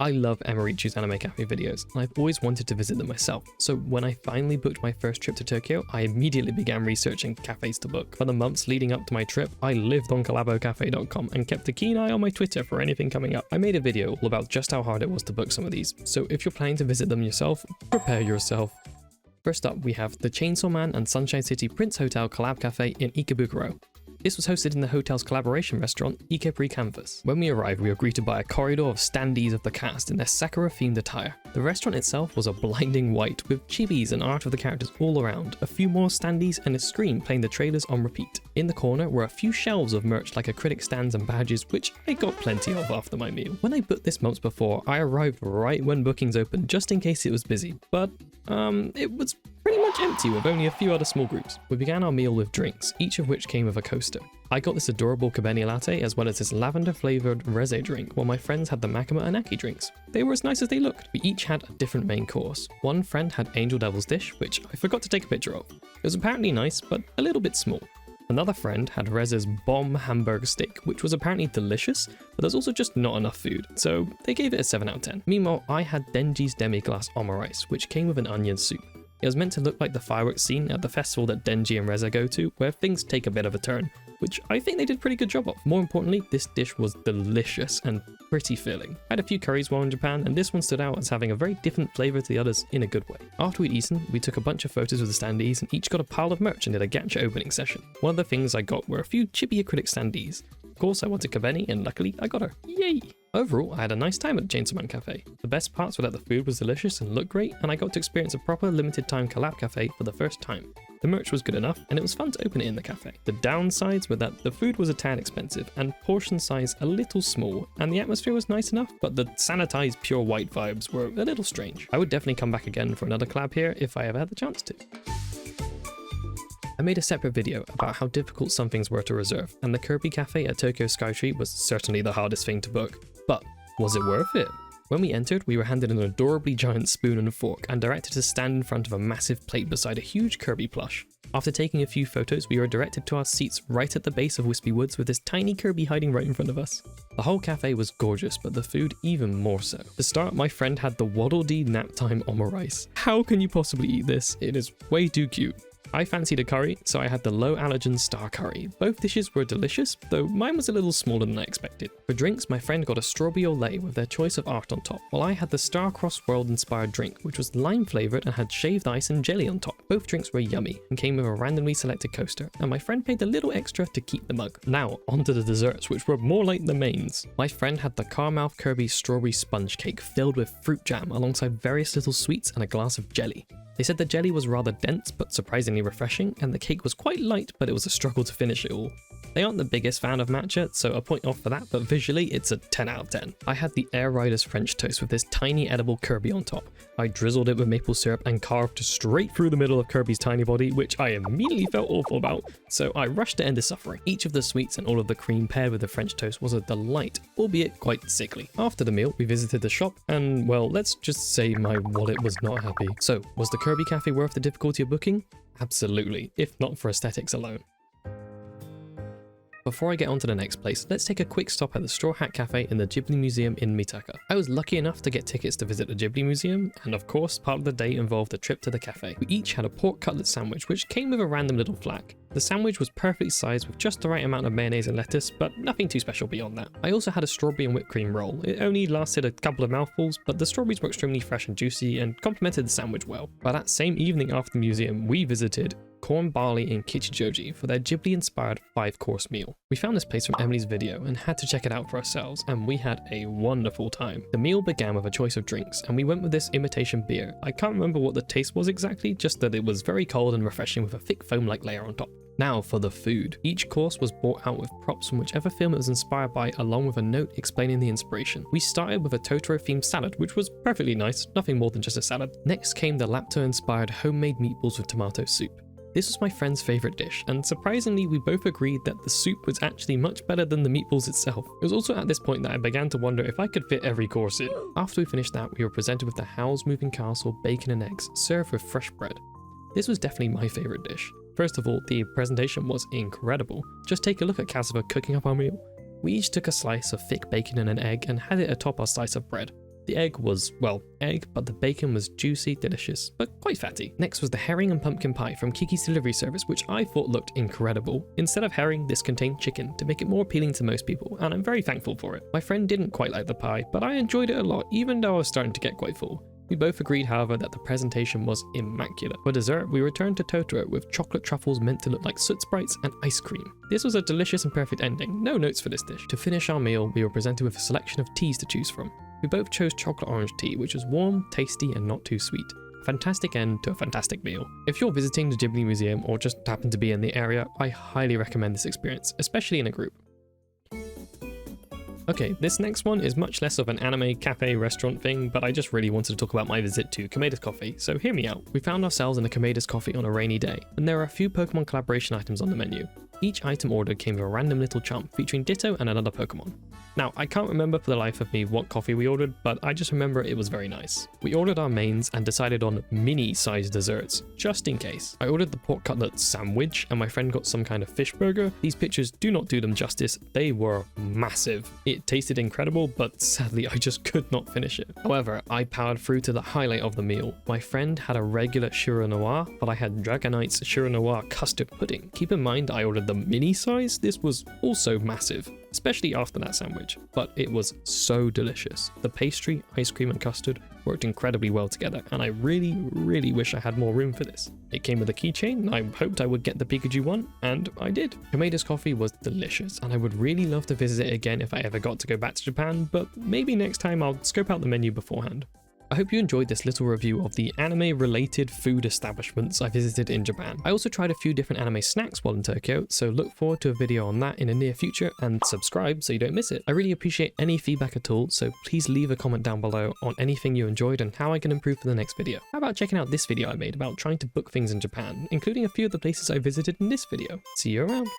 I love Emirichu's Anime Cafe videos, and I've always wanted to visit them myself, so when I finally booked my first trip to Tokyo, I immediately began researching cafes to book. For the months leading up to my trip, I lived on collabocafe.com and kept a keen eye on my Twitter for anything coming up. I made a video all about just how hard it was to book some of these, so if you're planning to visit them yourself, prepare yourself. First up, we have the Chainsaw Man and Sunshine City Prince Hotel Collab Cafe in Ikebukuro. This was hosted in the hotel's collaboration restaurant, Ikebri Canvas. When we arrived, we were greeted by a corridor of standees of the cast in their Sakura-themed attire. The restaurant itself was a blinding white, with chibis and art of the characters all around, a few more standees and a screen playing the trailers on repeat. In the corner were a few shelves of merch like acrylic stands and badges, which I got plenty of after my meal. When I booked this months before, I arrived right when bookings opened just in case it was busy, but it was pretty much empty with only a few other small groups. We began our meal with drinks, each of which came with a coaster. I got this adorable Kirby latte as well as this lavender flavoured rosé drink, while my friends had the Makima and Aki drinks. They were as nice as they looked. We each had a different main course. One friend had Angel Devil's dish, which I forgot to take a picture of. It was apparently nice, but a little bit small. Another friend had Reza's bomb hamburger steak, which was apparently delicious, but there's also just not enough food, so they gave it a 7 out of 10. Meanwhile, I had Denji's demi-glace omurice, which came with an onion soup. It was meant to look like the fireworks scene at the festival that Denji and Reza go to, where things take a bit of a turn, which I think they did a pretty good job of. More importantly, this dish was delicious and pretty filling. I had a few curries while in Japan, and this one stood out as having a very different flavour to the others in a good way. After we'd eaten, we took a bunch of photos with the standees and each got a pile of merch and did a gacha opening session. One of the things I got were a few chibi acrylic standees. Of course, I wanted Kabeni, and luckily I got her. Yay! Overall, I had a nice time at Chainsaw Man Cafe. The best parts were that the food was delicious and looked great, and I got to experience a proper limited time collab cafe for the first time. The merch was good enough, and it was fun to open it in the cafe. The downsides were that the food was a tad expensive, and portion size a little small, and the atmosphere was nice enough, but the sanitized pure white vibes were a little strange. I would definitely come back again for another collab here if I ever had the chance to. I made a separate video about how difficult some things were to reserve, and the Kirby Cafe at Tokyo Skytree was certainly the hardest thing to book. But was it worth it? When we entered, we were handed an adorably giant spoon and a fork and directed to stand in front of a massive plate beside a huge Kirby plush. After taking a few photos, we were directed to our seats right at the base of Wispy Woods with this tiny Kirby hiding right in front of us. The whole cafe was gorgeous, but the food even more so. To start, my friend had the Waddle Dee Nap Time omurice. How can you possibly eat this? It is way too cute. I fancied a curry, so I had the low allergen star curry. Both dishes were delicious, though mine was a little smaller than I expected. For drinks, my friend got a strawberry olé with their choice of art on top, while I had the Star-Crossed World inspired drink, which was lime flavoured and had shaved ice and jelly on top. Both drinks were yummy and came with a randomly selected coaster, and my friend paid a little extra to keep the mug. Now, onto the desserts, which were more like the mains. My friend had the Caramel Kirby strawberry sponge cake filled with fruit jam alongside various little sweets and a glass of jelly. They said the jelly was rather dense but surprisingly refreshing, and the cake was quite light, but it was a struggle to finish it all. They aren't the biggest fan of matcha, so a point off for that, but visually it's a 10 out of 10. I had the Air Riders French toast with this tiny edible Kirby on top. I drizzled it with maple syrup and carved straight through the middle of Kirby's tiny body, which I immediately felt awful about, so I rushed to end his suffering. Each of the sweets and all of the cream paired with the French toast was a delight, albeit quite sickly. After the meal, we visited the shop, and well, let's just say my wallet was not happy. So, was the Kirby Cafe worth the difficulty of booking? Absolutely, if not for aesthetics alone. Before I get on to the next place, let's take a quick stop at the Straw Hat Cafe in the Ghibli Museum in Mitaka. I was lucky enough to get tickets to visit the Ghibli Museum, and of course, part of the day involved a trip to the cafe. We each had a pork cutlet sandwich, which came with a random little flag. The sandwich was perfectly sized with just the right amount of mayonnaise and lettuce, but nothing too special beyond that. I also had a strawberry and whipped cream roll. It only lasted a couple of mouthfuls, but the strawberries were extremely fresh and juicy and complemented the sandwich well. By that same evening after the museum, we visited Corn, Barley, and Kichijoji for their Ghibli-inspired 5-course meal. We found this place from Emily's video and had to check it out for ourselves, and we had a wonderful time. The meal began with a choice of drinks, and we went with this imitation beer. I can't remember what the taste was exactly, just that it was very cold and refreshing with a thick foam-like layer on top. Now for the food. Each course was brought out with props from whichever film it was inspired by, along with a note explaining the inspiration. We started with a Totoro-themed salad, which was perfectly nice, nothing more than just a salad. Next came the Lapto-inspired homemade meatballs with tomato soup. This was my friend's favourite dish, and surprisingly we both agreed that the soup was actually much better than the meatballs itself. It was also at this point that I began to wonder if I could fit every course in. After we finished that, we were presented with the Howl's Moving Castle bacon and eggs, served with fresh bread. This was definitely my favourite dish. First of all, the presentation was incredible. Just take a look at Kazuha cooking up our meal. We each took a slice of thick bacon and an egg and had it atop our slice of bread. The egg was, well, egg, but the bacon was juicy, delicious, but quite fatty. Next was the herring and pumpkin pie from Kiki's delivery service, which I thought looked incredible. Instead of herring, this contained chicken to make it more appealing to most people, and I'm very thankful for it. My friend didn't quite like the pie, but I enjoyed it a lot, even though I was starting to get quite full. We both agreed, however, that the presentation was immaculate. For dessert, we returned to Totoro with chocolate truffles meant to look like soot sprites and ice cream. This was a delicious and perfect ending, no notes for this dish. To finish our meal, we were presented with a selection of teas to choose from. We both chose chocolate orange tea, which was warm, tasty, and not too sweet. A fantastic end to a fantastic meal. If you're visiting the Ghibli Museum or just happen to be in the area, I highly recommend this experience, especially in a group. Okay, this next one is much less of an anime cafe restaurant thing, but I just really wanted to talk about my visit to Komeda's Coffee, so hear me out. We found ourselves in a Komeda's Coffee on a rainy day, and there are a few Pokemon collaboration items on the menu. Each item ordered came with a random little chump featuring Ditto and another Pokemon. Now, I can't remember for the life of me what coffee we ordered, but I just remember it was very nice. We ordered our mains and decided on mini-sized desserts, just in case. I ordered the pork cutlet sandwich, and my friend got some kind of fish burger. These pictures do not do them justice, they were massive. It tasted incredible, but sadly I just could not finish it. However, I powered through to the highlight of the meal. My friend had a regular Shiro Noir, but I had Dragonite's Shiro Noir custard pudding. Keep in mind I ordered the mini size, this was also massive, especially after that sandwich, but it was so delicious. The pastry, ice cream and custard worked incredibly well together, and I really wish I had more room for this. It came with a keychain, I hoped I would get the Pikachu one, and I did. Komeda's Coffee was delicious, and I would really love to visit it again if I ever got to go back to Japan, but maybe next time I'll scope out the menu beforehand. I hope you enjoyed this little review of the anime-related food establishments I visited in Japan. I also tried a few different anime snacks while in Tokyo, so look forward to a video on that in the near future, and subscribe so you don't miss it. I really appreciate any feedback at all, so please leave a comment down below on anything you enjoyed and how I can improve for the next video. How about checking out this video I made about trying to book things in Japan, including a few of the places I visited in this video. See you around!